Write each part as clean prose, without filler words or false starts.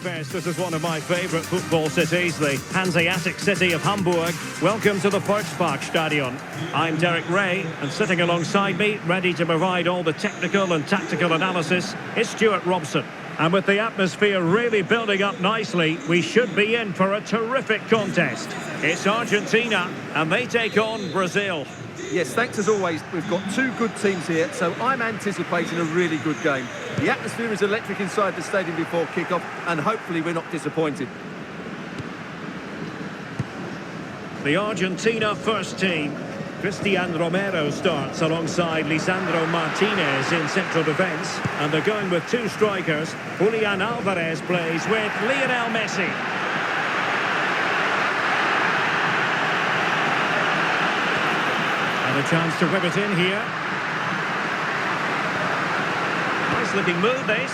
Budapest. This is one of my favourite football cities, the Hanseatic city of Hamburg. Welcome to the Volksparkstadion. I'm Derek Ray, and sitting alongside me, ready to provide all the technical and tactical analysis, is Stuart Robson. And with the atmosphere really building up nicely, we should be in for a terrific contest. It's Argentina, and they take on Brazil. Yes, thanks as always. We've got two good teams here, so I'm anticipating a really good game. The atmosphere is electric inside the stadium before kick-off, and hopefully we're not disappointed. The Argentina first team. Cristian Romero starts alongside Lisandro Martinez in central defence. And they're going with two strikers. Julian Alvarez plays with Lionel Messi. And a chance to whip it in here. Nice looking move, this.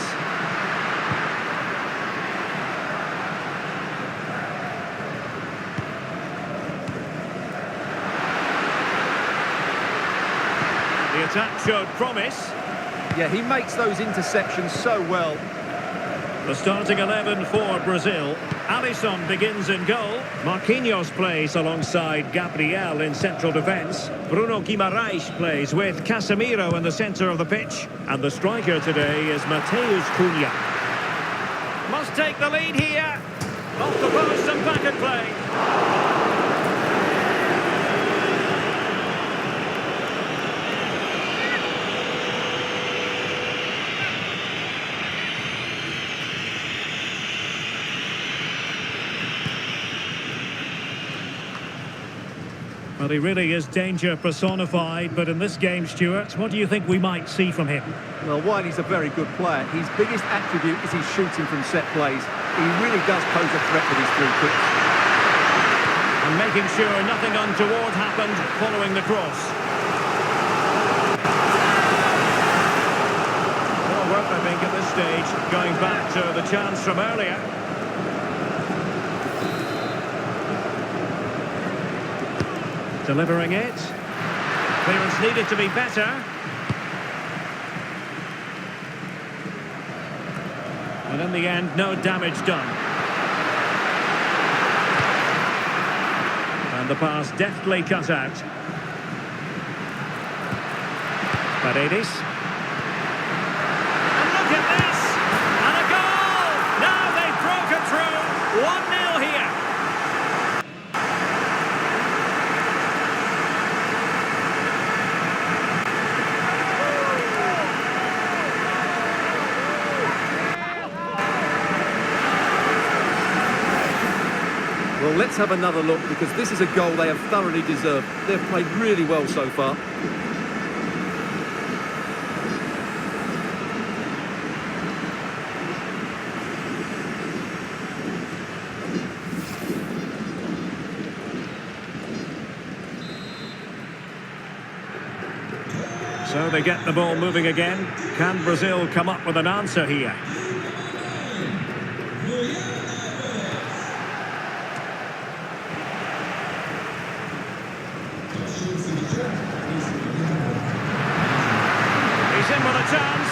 The attack showed promise. Yeah, he makes those interceptions so well. The starting 11 for Brazil. Alisson begins in goal. Marquinhos plays alongside Gabriel in central defence. Bruno Guimaraes plays with Casemiro in the centre of the pitch. And the striker today is Mateus Cunha. Must take the lead here. Off the post and back at play. Well, he really is danger personified, but in this game, Stuart, what do you think we might see from him? Well, while he's a very good player, his biggest attribute is his shooting from set plays. He really does pose a threat with his free kicks. And making sure nothing untoward happened following the cross. Well work, I think, at this stage, going back to the chance from earlier. Delivering it. Clearance needed to be better. And in the end, no damage done. And the pass deftly cut out. Paredes. And look at this! And a goal! Now they've broken through. 1-0 here. Well, let's have another look, because this is a goal they have thoroughly deserved. They've played really well so far. So they get the ball moving again. Can Brazil come up with an answer here? He's in with a chance.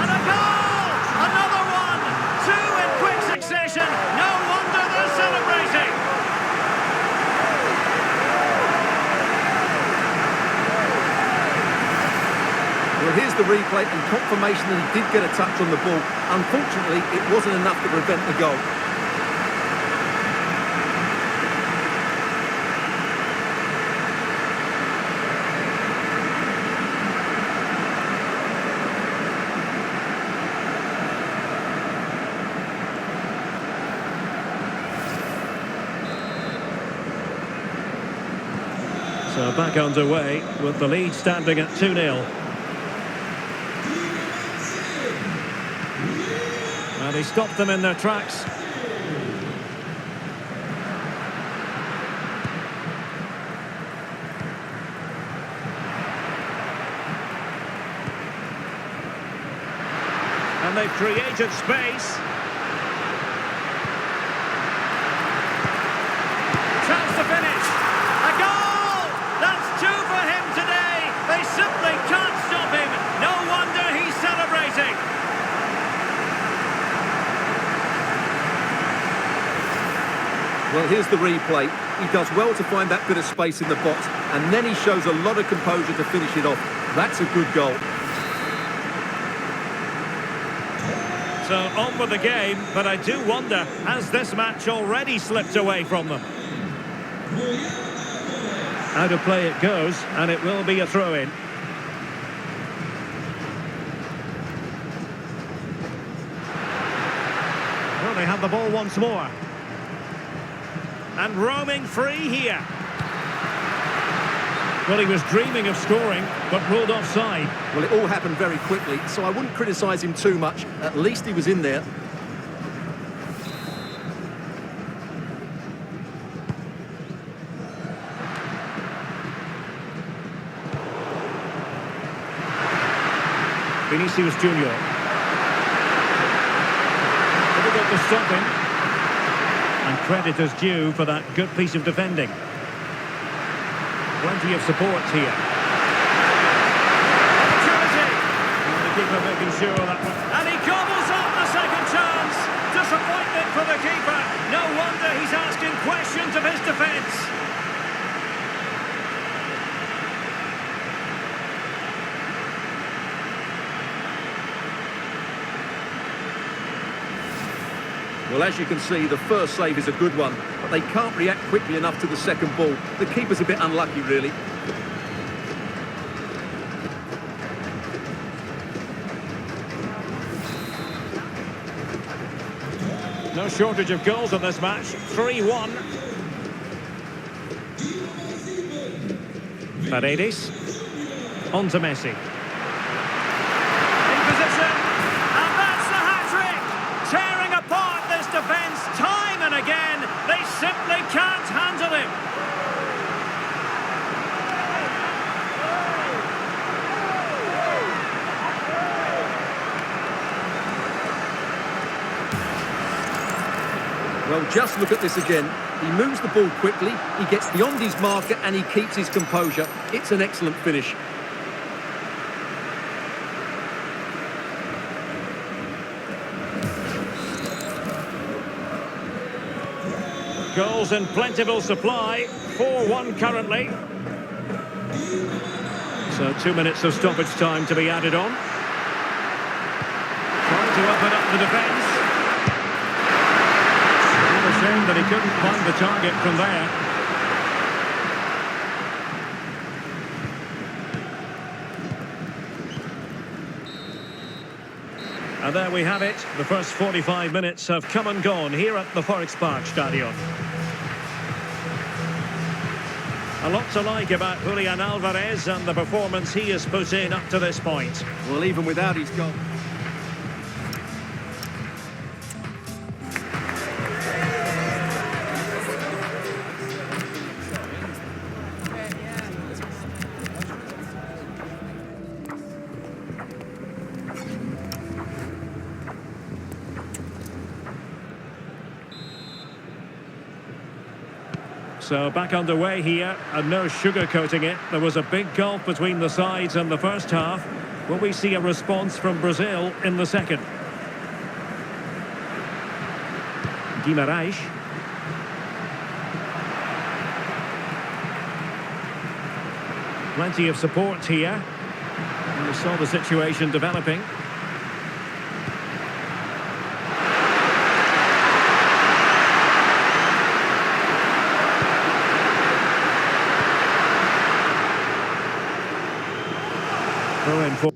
And a goal! Another one! Two in quick succession. No wonder they're celebrating. Well, here's the replay and confirmation that he did get a touch on the ball. Unfortunately, it wasn't enough to prevent the goal. So back underway with the lead standing at 2-0. And he stopped them in their tracks. And they've created space. Chance to finish. A goal! That's two for him today. They simply can't stop him. No wonder he's celebrating. Well, here's the replay. He does well to find that bit of space in the box, and then he shows a lot of composure to finish it off. That's a good goal. So on with the game, but I do wonder, has this match already slipped away from them? Out of play it goes, and it will be a throw-in. Well, they have the ball once more. And roaming free here. Well, he was dreaming of scoring, but ruled offside. Well, it all happened very quickly, so I wouldn't criticise him too much. At least he was in there. Vinicius Junior. Difficult to stop him. And credit is due for that good piece of defending. Plenty of support here. Opportunity! And the keeper making sure that one. And he gobbles up the second chance. Disappointment for the keeper. No wonder he's asking questions of his defence. Well, as you can see, the first save is a good one, but they can't react quickly enough to the second ball. The keeper's a bit unlucky, really. No shortage of goals in this match. 3-1. Paredes. On to Messi. In position. And that's the hat-trick. Tearing apart this defence time and again. They simply can't handle him. Well, just look at this again. He moves the ball quickly, he gets beyond his marker and he keeps his composure. It's an excellent finish. Goals in plentiful supply. 4-1 currently. So 2 minutes of stoppage time to be added on. Trying to open up the defence. What a shame that he couldn't find the target from there. And there we have it. The first 45 minutes have come and gone here at the Volksparkstadion. A lot to like about Julian Alvarez and the performance he has put in up to this point. Well, even without his goal. So back underway here, and no sugarcoating it. There was a big gulf between the sides in the first half. Will we see a response from Brazil in the second? Guimarães. Plenty of support here. And we saw the situation developing. In for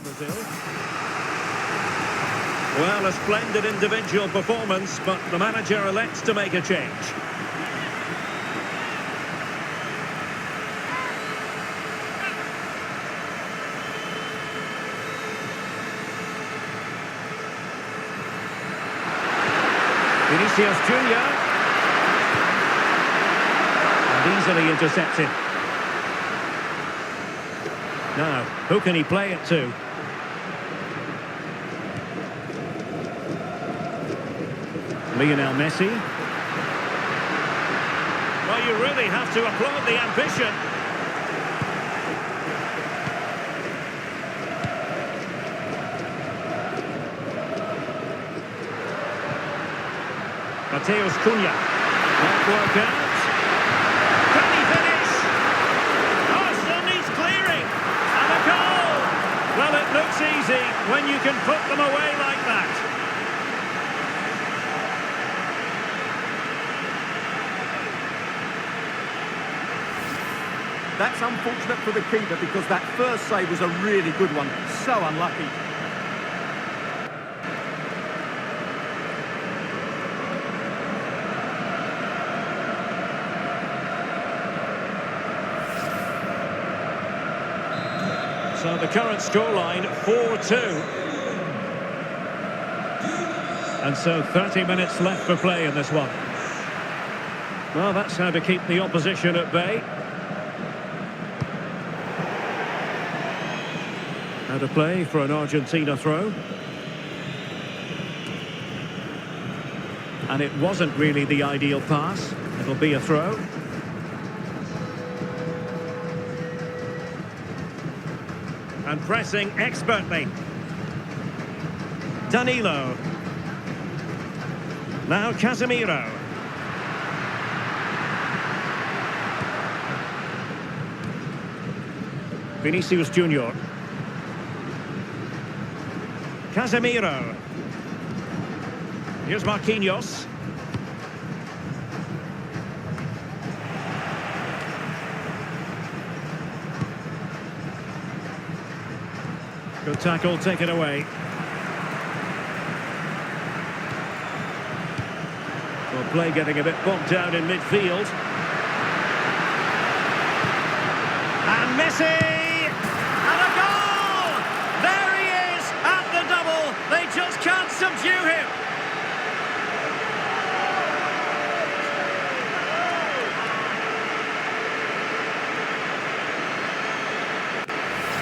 Brazil. Well, a splendid individual performance, but the manager elects to make a change. Vinicius Junior. And easily intercepted. Now, who can he play it to? Lionel Messi. Well, you really have to applaud the ambition. Mateus Cunha. That work out. Can he finish? Oh, still needs clearing. And a goal! Well, it looks easy when you can put them away like that. That's unfortunate for the keeper because that first save was a really good one. So unlucky. So the current scoreline, 4-2. And so 30 minutes left for play in this one. Well, that's how to keep the opposition at bay. How to play for an Argentina throw. And it wasn't really the ideal pass. It'll be a throw. And pressing expertly. Danilo. Now Casemiro. Vinicius Junior. Casemiro. Here's Marquinhos. Good tackle taken away. Well, play getting a bit bogged down in midfield. And Messi! And a goal! There he is at the double. They just can't subdue him.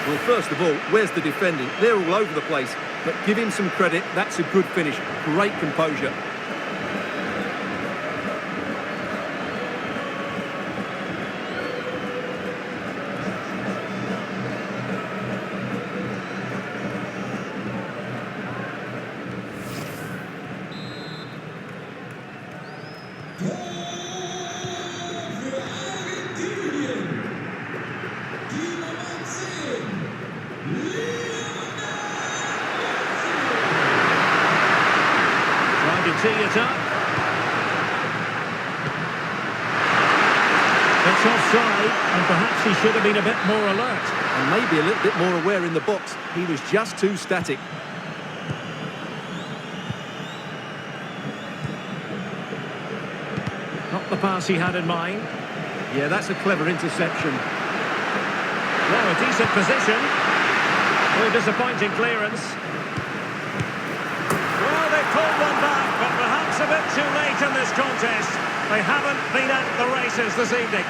Well, first of all, where's the defending? They're all over the place. But give him some credit. That's a good finish. Great composure. Tee it up. It's offside, and perhaps he should have been a bit more alert. And maybe a little bit more aware in the box. He was just too static. Not the pass he had in mind. Yeah, that's a clever interception. Well, a decent position. Oh, disappointing clearance. Well, they pulled one back, but perhaps a bit too late in this contest. They haven't been at the races this evening.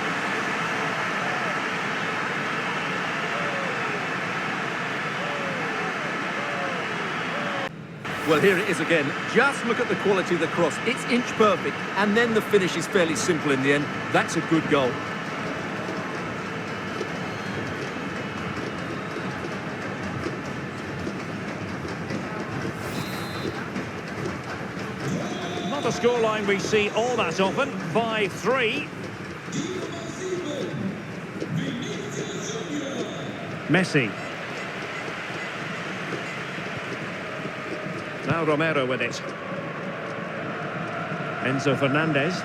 Well, here it is again. Just look at the quality of the cross. It's inch perfect, and then the finish is fairly simple in the end. That's a good goal. Not a scoreline we see all that often. 5-3. Messi. Now Romero with it. Enzo Fernandez.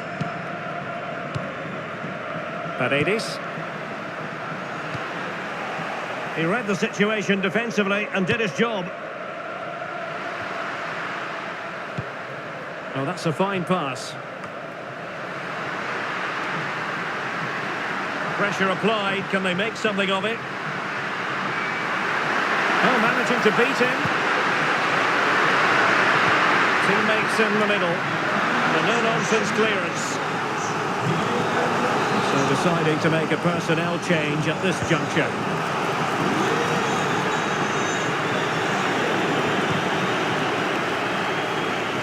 Paredes. He read the situation defensively and did his job. Oh, that's a fine pass. Pressure applied. Can they make something of it? Oh, managing to beat him. Teammates in the middle. The no-nonsense clearance. So deciding to make a personnel change at this juncture.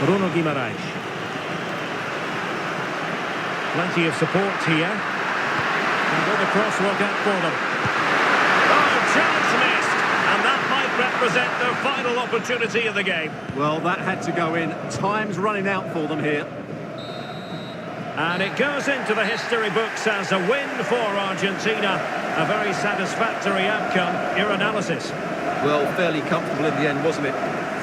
Bruno Guimaraes. Plenty of support here. And will the cross work out for them? Oh, chance missed! And that might represent their final opportunity of the game. Well, that had to go in. Time's running out for them here. And it goes into the history books as a win for Argentina. A very satisfactory outcome. Your analysis? Well, fairly comfortable in the end, wasn't it?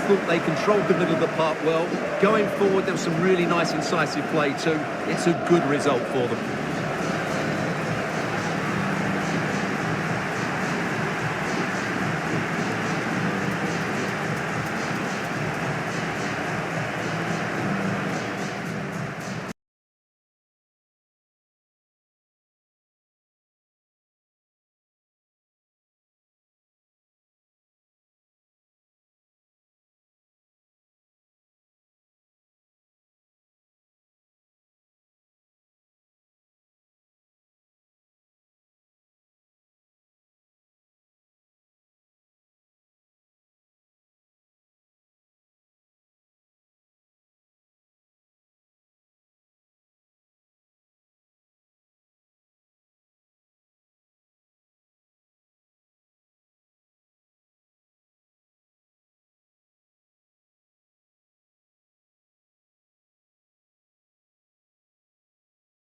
Thought they controlled the middle of the park well. Going forward, there was some really nice incisive play too. It's a good result for them.